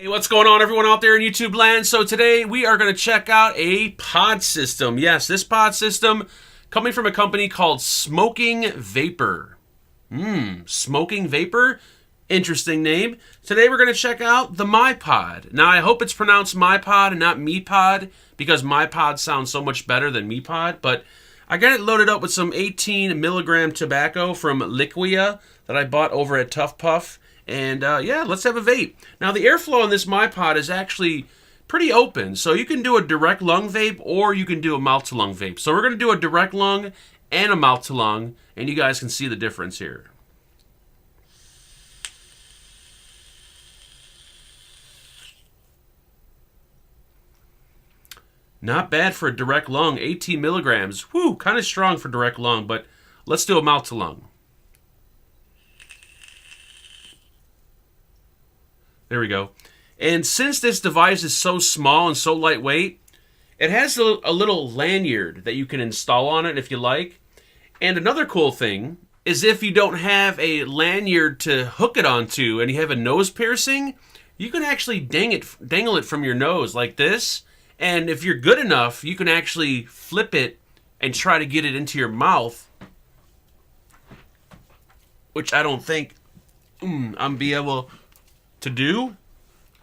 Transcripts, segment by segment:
Hey, what's going on everyone out there in YouTube land? So today we are going to check out a pod system. Yes, this pod system coming from a company called Smoking Vapor. Smoking Vapor? Interesting name. Today we're going to check out the MyPod. Now I hope it's pronounced MyPod and not MePod because MyPod sounds so much better than MePod, but I got it loaded up with some 18 milligram tobacco from Eliquid that I bought over at Tough Puff. And yeah, let's have a vape. Now the airflow on this MyPod is actually pretty open. So you can do a direct lung vape or you can do a mouth to lung vape. So we're going to do a direct lung and a mouth to lung, and you guys can see the difference here. Not bad for a direct lung, 18 milligrams. Whew, kind of strong for direct lung, but let's do a mouth to lung. There we go. And since this device is so small and so lightweight, it has a little lanyard that you can install on it if you like. And another cool thing is if you don't have a lanyard to hook it onto and you have a nose piercing, you can actually dangle it from your nose like this. And if you're good enough, you can actually flip it and try to get it into your mouth, which I don't think I'm be able to do.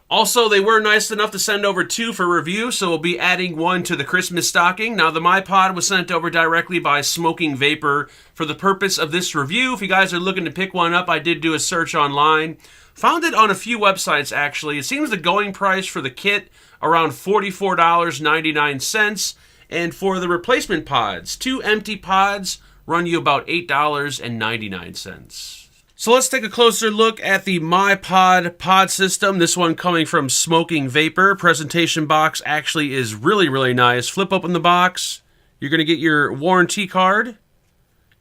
Also, they were nice enough to send over 2 for review, so we'll be adding 1 to the Christmas stocking. Now, the MyPod was sent over directly by Smoking Vapor for the purpose of this review. If you guys are looking to pick one up, I did do a search online. Found it on a few websites, actually. It seems the going price for the kit around $44.99, and for the replacement pods, 2 empty pods run you about $8.99. So let's take a closer look at the MyPod pod system. This one coming from Smoking Vapor. Presentation box actually is really, really nice. Flip open the box. You're going to get your warranty card.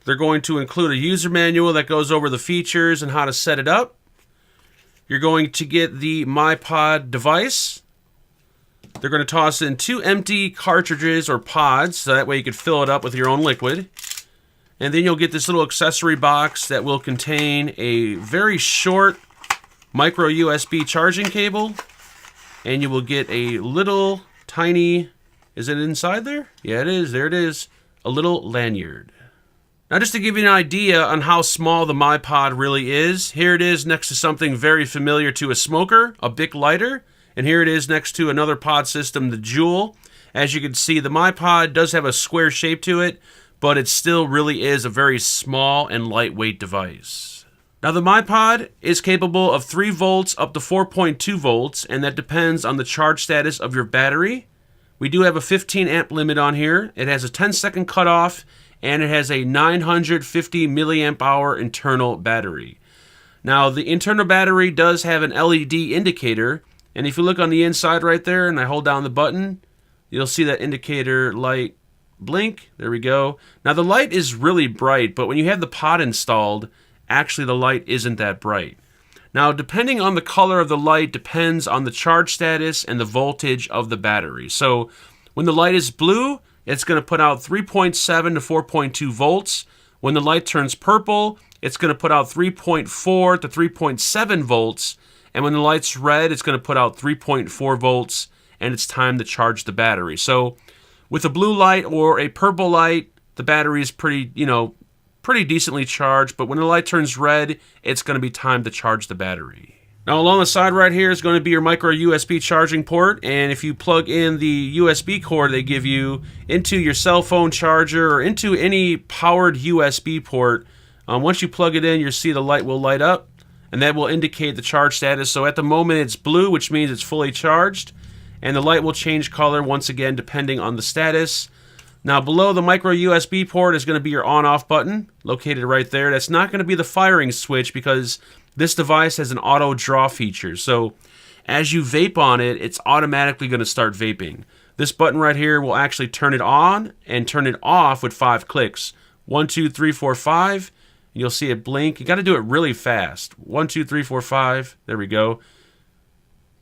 They're going to include a user manual that goes over the features and how to set it up. You're going to get the MyPod device. They're going to toss in 2 empty cartridges or pods, so that way you can fill it up with your own liquid. And then you'll get this little accessory box that will contain a very short micro USB charging cable. And you will get a little tiny, is it inside there? Yeah, it is. There it is. A little lanyard. Now, just to give you an idea on how small the MyPod really is, here it is next to something very familiar to a smoker, a Bic lighter. And here it is next to another pod system, the Juul. As you can see, the MyPod does have a square shape to it, but it still really is a very small and lightweight device. Now the MyPod is capable of 3 volts up to 4.2 volts, and that depends on the charge status of your battery. We do have a 15 amp limit on here. It has a 10-second cutoff, and it has a 950 milliamp hour internal battery. Now the internal battery does have an LED indicator, and if you look on the inside right there and I hold down the button, you'll see that indicator light blink. There we go. Now the light is really bright, but when you have the pod installed, actually the light isn't that bright. Now depending on the color of the light depends on the charge status and the voltage of the battery. So when the light is blue, it's going to put out 3.7 to 4.2 volts. When the light turns purple, it's going to put out 3.4 to 3.7 volts. And when the light's red, it's going to put out 3.4 volts, and it's time to charge the battery. So with a blue light or a purple light, the battery is pretty decently charged, but when the light turns red, it's going to be time to charge the battery. Now along the side right here is going to be your micro USB charging port, and if you plug in the USB cord they give you into your cell phone charger or into any powered USB port, once you plug it in, you'll see the light will light up, and that will indicate the charge status. So at the moment it's blue, which means it's fully charged. And the light will change color once again depending on the status. Now below the micro USB port is going to be your on-off button located right there. That's not going to be the firing switch because this device has an auto draw feature. So as you vape on it, it's automatically going to start vaping. This button right here will actually turn it on and turn it off with 5 clicks. 1, 2, 3, 4, 5. You'll see it blink. You got to do it really fast. 1, 2, 3, 4, 5. There we go.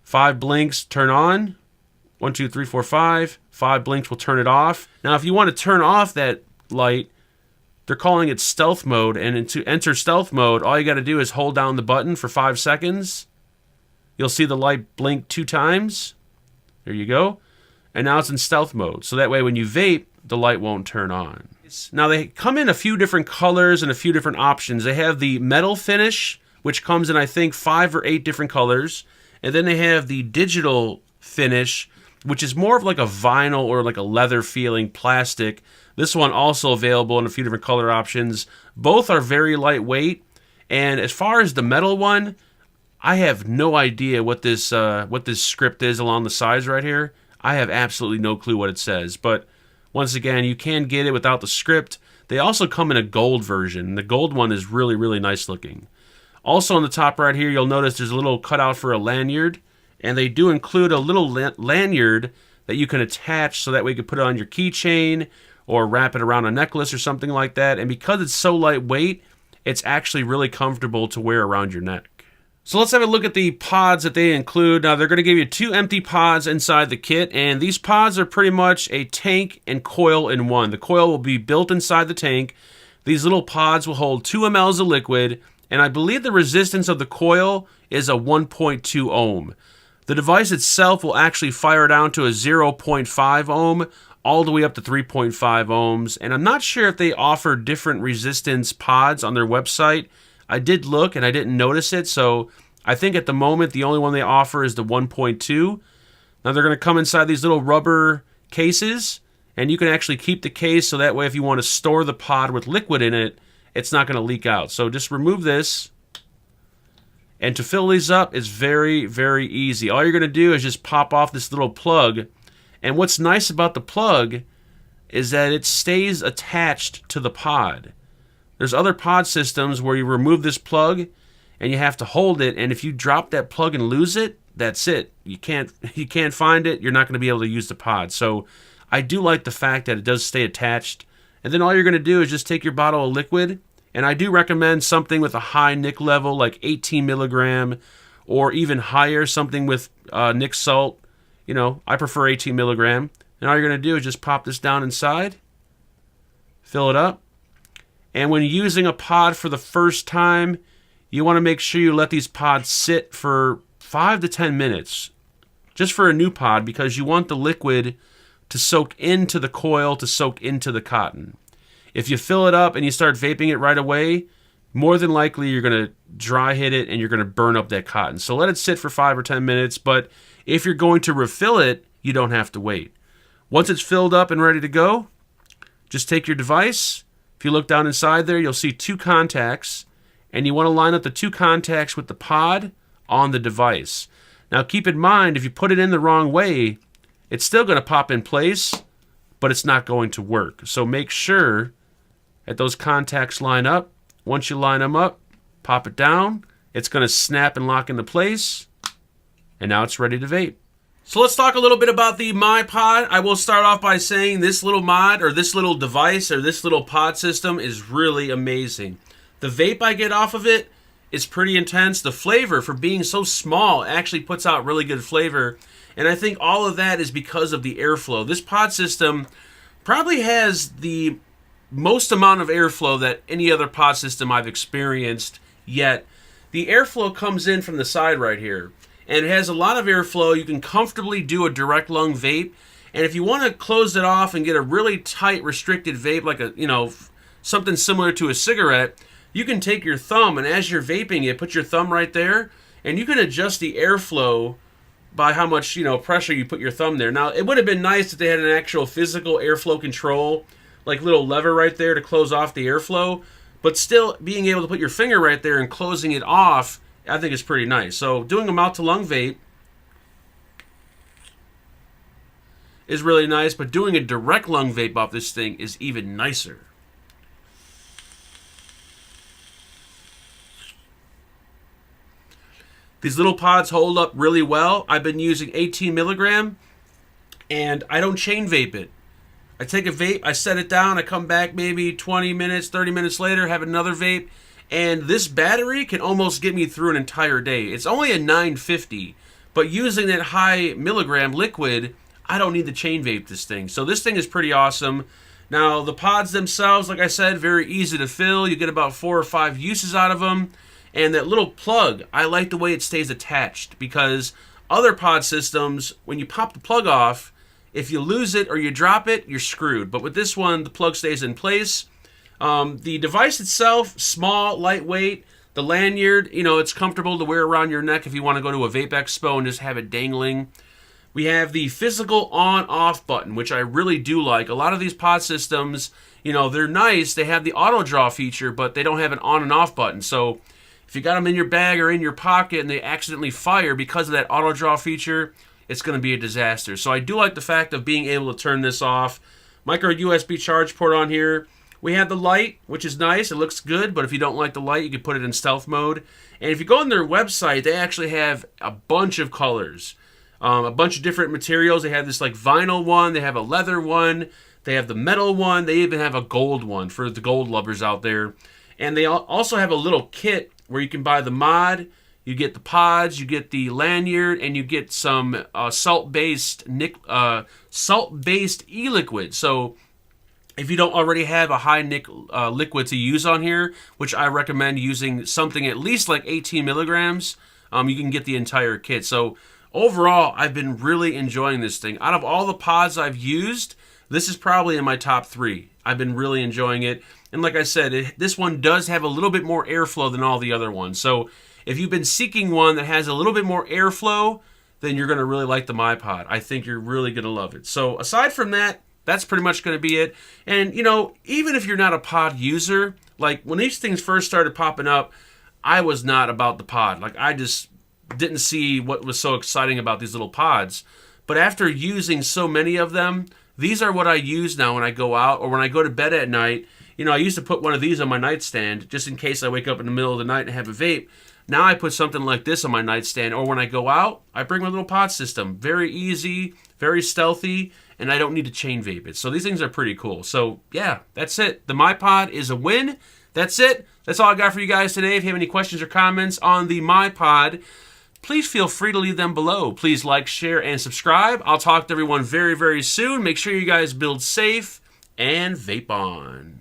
5 blinks, turn on. 1, 2, 3, 4, 5. 5 blinks will turn it off. Now, if you want to turn off that light, they're calling it stealth mode. And to enter stealth mode, all you got to do is hold down the button for 5 seconds. you'll see the light blink 2 times. There you go. And now it's in stealth mode. So that way when you vape, the light won't turn on. Now they come in a few different colors and a few different options. They have the metal finish, which comes in I think 5 or 8 different colors. And then they have the digital finish, which is more of like a vinyl or like a leather feeling plastic. This one also available in a few different color options. Both are very lightweight. And as far as the metal one, I have no idea what this script is along the sides right here. I have absolutely no clue what it says. But once again, you can get it without the script. They also come in a gold version. The gold one is really, really nice looking. Also on the top right here, you'll notice there's a little cutout for a lanyard. And they do include a little lanyard that you can attach so that way you can put it on your keychain or wrap it around a necklace or something like that. And because it's so lightweight, it's actually really comfortable to wear around your neck. So let's have a look at the pods that they include. Now they're going to give you 2 empty pods inside the kit, and these pods are pretty much a tank and coil in one. The coil will be built inside the tank. These little pods will hold 2 mLs of liquid, and I believe the resistance of the coil is a 1.2 ohm. The device itself will actually fire down to a 0.5 ohm all the way up to 3.5 ohms, and I'm not sure if they offer different resistance pods on their website. I did look and I didn't notice it, so I think at the moment the only one they offer is the 1.2. Now they're going to come inside these little rubber cases, and you can actually keep the case so that way if you want to store the pod with liquid in it, it's not going to leak out. So just remove this, and to fill these up is very, very easy. All you're going to do is just pop off this little plug, and what's nice about the plug is that it stays attached to the pod. There's other pod systems where you remove this plug and you have to hold it, and if you drop that plug and lose it, that's it. You can't find it. You're not going to be able to use the pod. So I do like the fact that it does stay attached. And then all you're going to do is just take your bottle of liquid, and I do recommend something with a high nic level like 18 milligram or even higher, something with nic salt. You know, I prefer 18 milligram. And all you're going to do is just pop this down inside, fill it up. And when using a pod for the first time, you want to make sure you let these pods sit for 5 to 10 minutes, just for a new pod, because you want the liquid to soak into the coil, to soak into the cotton. If you fill it up and you start vaping it right away, more than likely you're going to dry hit it and you're going to burn up that cotton. So let it sit for 5 or 10 minutes, but if you're going to refill it, you don't have to wait. Once it's filled up and ready to go, just take your device. If you look down inside there, you'll see 2 contacts, and you want to line up the 2 contacts with the pod on the device. Now keep in mind, if you put it in the wrong way, it's still going to pop in place, but it's not going to work. So make sure that those contacts line up. Once you line them up, pop it down. It's going to snap and lock into place, and now it's ready to vape. So let's talk a little bit about the MyPod. I will start off by saying this little mod, or this little device, or this little pod system is really amazing. The vape I get off of it is pretty intense. The flavor, for being so small, actually puts out really good flavor. And I think all of that is because of the airflow. This pod system probably has the most amount of airflow that any other pod system I've experienced yet. The airflow comes in from the side right here, and it has a lot of airflow. You can comfortably do a direct lung vape, and if you want to close it off and get a really tight restricted vape, like a, you know, something similar to a cigarette, you can take your thumb, and as you're vaping it, put your thumb right there, and you can adjust the airflow by how much, you know, pressure you put your thumb there. Now, it would have been nice if they had an actual physical airflow control, like little lever right there to close off the airflow, but still being able to put your finger right there and closing it off, I think is pretty nice. So doing a mouth-to-lung vape is really nice, but doing a direct lung vape off this thing is even nicer. These little pods hold up really well. I've been using 18 milligram, and I don't chain vape it. I take a vape, I set it down, I come back maybe 20 minutes, 30 minutes later, have another vape, and this battery can almost get me through an entire day. It's only a 950, but using that high milligram liquid, I don't need to chain vape this thing. So this thing is pretty awesome. Now, the pods themselves, like I said, very easy to fill. You get about 4 or 5 uses out of them. And that little plug, I like the way it stays attached, because other pod systems, when you pop the plug off, if you lose it or you drop it, you're screwed. But with this one, the plug stays in place. The device itself, small, lightweight. The lanyard, you know, it's comfortable to wear around your neck if you want to go to a vape expo and just have it dangling. We have the physical on-off button, which I really do like. A lot of these pod systems, you know, they're nice. They have the auto draw feature, but they don't have an on and off button. So if you got them in your bag or in your pocket and they accidentally fire because of that auto draw feature, it's going to be a disaster. So I do like the fact of being able to turn this off. Micro USB charge port on here. We have the light, which is nice. It looks good, but if you don't like the light, you can put it in stealth mode. And if you go on their website, they actually have a bunch of colors, a bunch of different materials. They have this like vinyl one. They have a leather one. They have the metal one. They even have a gold one for the gold lovers out there. And they also have a little kit where you can buy the mod. You get the pods, you get the lanyard, and you get some salt-based e-liquid. So if you don't already have a high nic liquid to use on here, which I recommend using something at least like 18 milligrams, you can get the entire kit. So overall, I've been really enjoying this thing. Out of all the pods I've used, this is probably in my top 3. I've been really enjoying it. And like I said, this one does have a little bit more airflow than all the other ones. So if you've been seeking one that has a little bit more airflow, then you're going to really like the MyPod. I think you're really going to love it. So aside from that, that's pretty much going to be it. And, you know, even if you're not a pod user, like when these things first started popping up, I was not about the pod. Like I just didn't see what was so exciting about these little pods. But after using so many of them, these are what I use now when I go out or when I go to bed at night. You know, I used to put one of these on my nightstand just in case I wake up in the middle of the night and have a vape. Now I put something like this on my nightstand, or when I go out, I bring my little pod system. Very easy, very stealthy, and I don't need to chain vape it. So these things are pretty cool. So yeah, that's it. The MyPod is a win. That's it. That's all I got for you guys today. If you have any questions or comments on the MyPod, please feel free to leave them below. Please like, share, and subscribe. I'll talk to everyone very, very soon. Make sure you guys build safe and vape on.